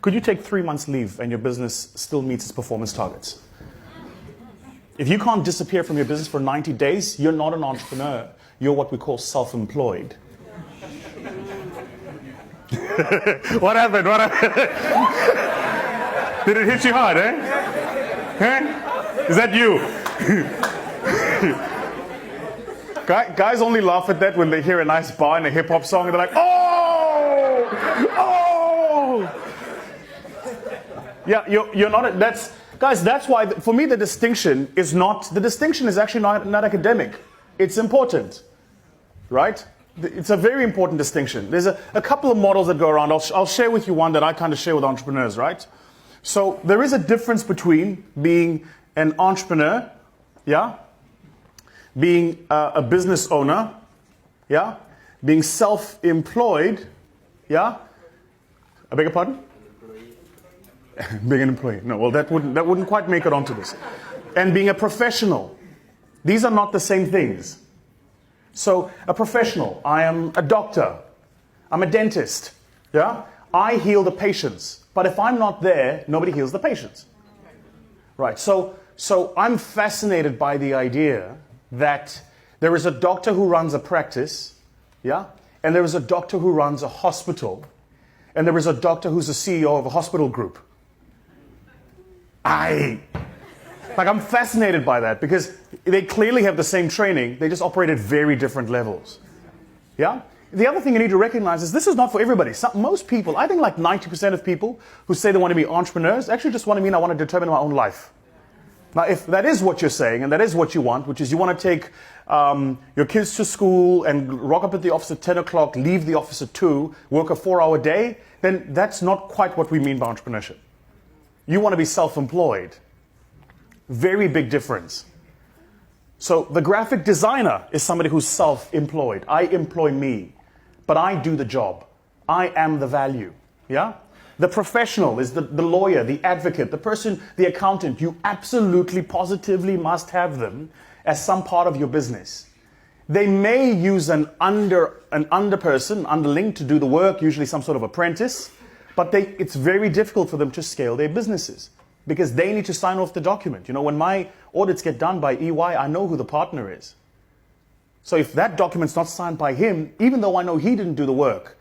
Could you take 3 months leave and your business still meets its performance targets? If you can't disappear from your business for 90 days, you're not an entrepreneur. You're what we call self-employed. What happened? What happened? Did it hit you hard, eh? Huh? Is that you? Guys only laugh at that when they hear a nice bar and a hip-hop song and they're like, oh! Oh! Yeah, you're not, that's why, for me, the distinction is actually not academic. It's important, right? It's a very important distinction. There's a couple of models that go around. I'll share with you one that I kind of share with entrepreneurs, right? So there is a difference between being an entrepreneur, yeah? Being a business owner, yeah? Being self-employed, yeah? I beg your pardon? Being an employee. No, well, that wouldn't quite make it onto this. And being a professional. These are not the same things. So, a professional, I am a doctor, I'm a dentist, yeah? I heal the patients, but if I'm not there, nobody heals the patients. Right, so I'm fascinated by the idea that there is a doctor who runs a practice, yeah? And there is a doctor who runs a hospital, and there is a doctor who's the CEO of a hospital group. I'm fascinated by that because they clearly have the same training, they just operate at very different levels. Yeah? The other thing you need to recognize is this is not for everybody. Most people, I think like 90% of people who say they want to be entrepreneurs actually just want to mean I want to determine my own life. Now, if that is what you're saying and that is what you want, which is you want to take your kids to school and rock up at the office at 10 o'clock, leave the office at 2, work a 4-hour day, then that's not quite what we mean by entrepreneurship. You want to be self-employed. Very big difference. So the graphic designer is somebody who's self-employed. I employ me, but I do the job. I am the value. Yeah? The professional is the lawyer, the advocate, the person, the accountant. You absolutely, positively must have them as some part of your business. They may use an underling to do the work, usually some sort of apprentice, but it's very difficult for them to scale their businesses because they need to sign off the document. You know, when my audits get done by EY, I know who the partner is. So if that document's not signed by him, even though I know he didn't do the work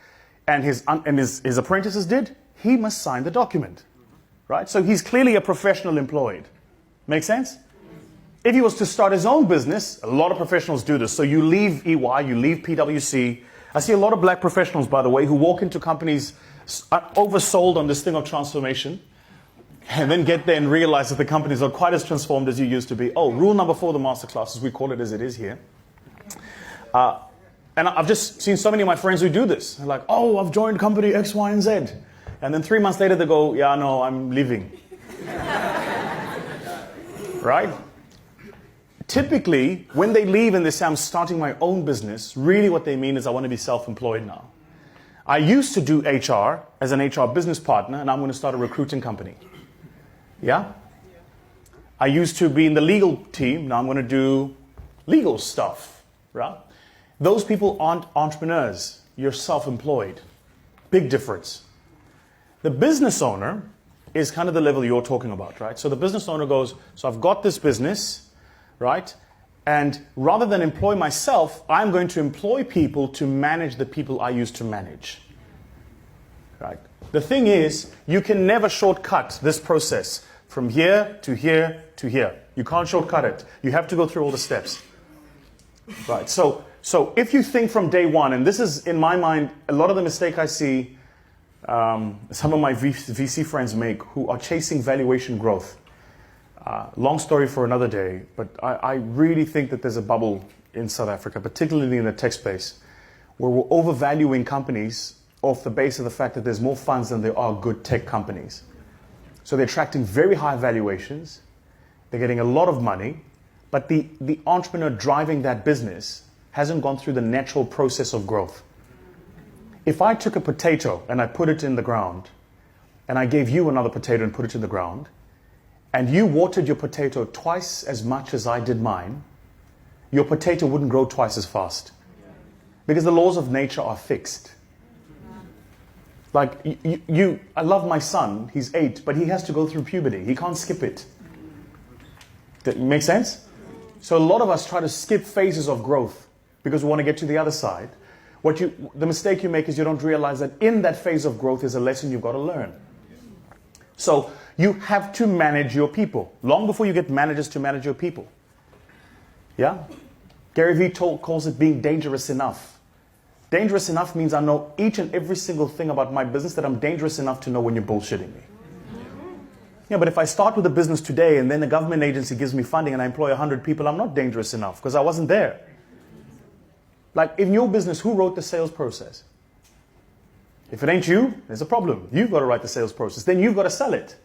and his apprentices did, he must sign the document, right? So he's clearly a professional employed. Make sense? If he was to start his own business, a lot of professionals do this. So you leave EY, you leave PwC. I see a lot of black professionals, by the way, who walk into companies oversold on this thing of transformation and then get there and realize that the companies are quite as transformed as you used to be. Oh, rule number 4 of the masterclass, as we call it as it is here. And I've just seen so many of my friends who do this. They're like, oh, I've joined company X, Y, and Z. And then 3 months later they go, yeah, no, I'm leaving. Right? Typically, when they leave and they say, I'm starting my own business, really what they mean is I want to be self-employed now. I used to do HR as an HR business partner, and I'm going to start a recruiting company. Yeah? I used to be in the legal team, now I'm going to do legal stuff. Right? Those people aren't entrepreneurs. You're self-employed. Big difference. The business owner is kind of the level you're talking about, right? So the business owner goes, so I've got this business, right? And rather than employ myself, I'm going to employ people to manage the people I used to manage, right? The thing is, you can never shortcut this process from here to here to here. You can't shortcut it. You have to go through all the steps, right? So if you think from day one, and this is, in my mind, a lot of the mistake I see some of my VC friends make who are chasing valuation growth. Long story for another day, but I really think that there's a bubble in South Africa, particularly in the tech space, where we're overvaluing companies off the base of the fact that there's more funds than there are good tech companies. So they're attracting very high valuations, they're getting a lot of money, but the entrepreneur driving that business hasn't gone through the natural process of growth. If I took a potato and I put it in the ground, and I gave you another potato and put it in the ground, and you watered your potato twice as much as I did mine, your potato wouldn't grow twice as fast. Because the laws of nature are fixed. Like I love my son, he's 8, but he has to go through puberty. He can't skip it. That make sense? So a lot of us try to skip phases of growth because we want to get to the other side. The mistake you make is you don't realize that in that phase of growth is a lesson you've got to learn. So you have to manage your people long before you get managers to manage your people. Yeah? Gary Vee calls it being dangerous enough. Dangerous enough means I know each and every single thing about my business that I'm dangerous enough to know when you're bullshitting me. Yeah, but if I start with a business today and then the government agency gives me funding and I employ 100 people, I'm not dangerous enough because I wasn't there. Like in your business, who wrote the sales process? If it ain't you, there's a problem. You've got to write the sales process. Then you've got to sell it.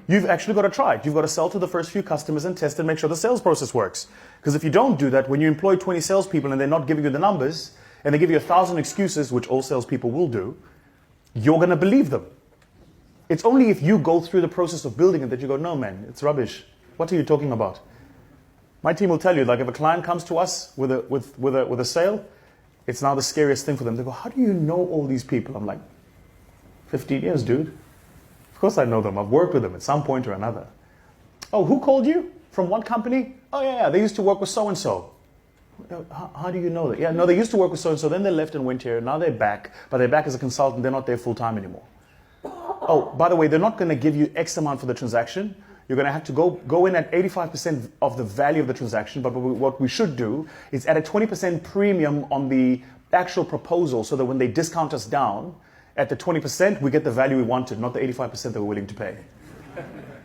You've actually got to try it. You've got to sell to the first few customers and test and make sure the sales process works. Because if you don't do that, when you employ 20 salespeople and they're not giving you the numbers, and they give you 1,000 excuses, which all salespeople will do, you're going to believe them. It's only if you go through the process of building it that you go, no, man, it's rubbish. What are you talking about? My team will tell you, like if a client comes to us with a sale, it's now the scariest thing for them. They go, how do you know all these people? I'm like, 15 years, dude. Of course I know them. I've worked with them at some point or another. Oh, who called you? From what company? Oh, yeah, they used to work with so-and-so. How do you know that? Yeah, no, they used to work with so-and-so, then they left and went here. Now they're back, but they're back as a consultant. They're not there full-time anymore. Oh, by the way, they're not going to give you X amount for the transaction. You're going to have to go in at 85% of the value of the transaction, but what we should do is add a 20% premium on the actual proposal so that when they discount us down at the 20%, we get the value we wanted, not the 85% that we're willing to pay.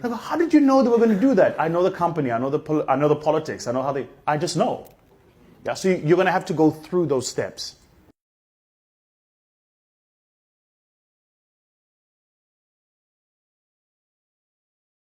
I go, how did you know they were going to do that? I know the company, I know the politics, I know how I just know. Yeah, so you're going to have to go through those steps.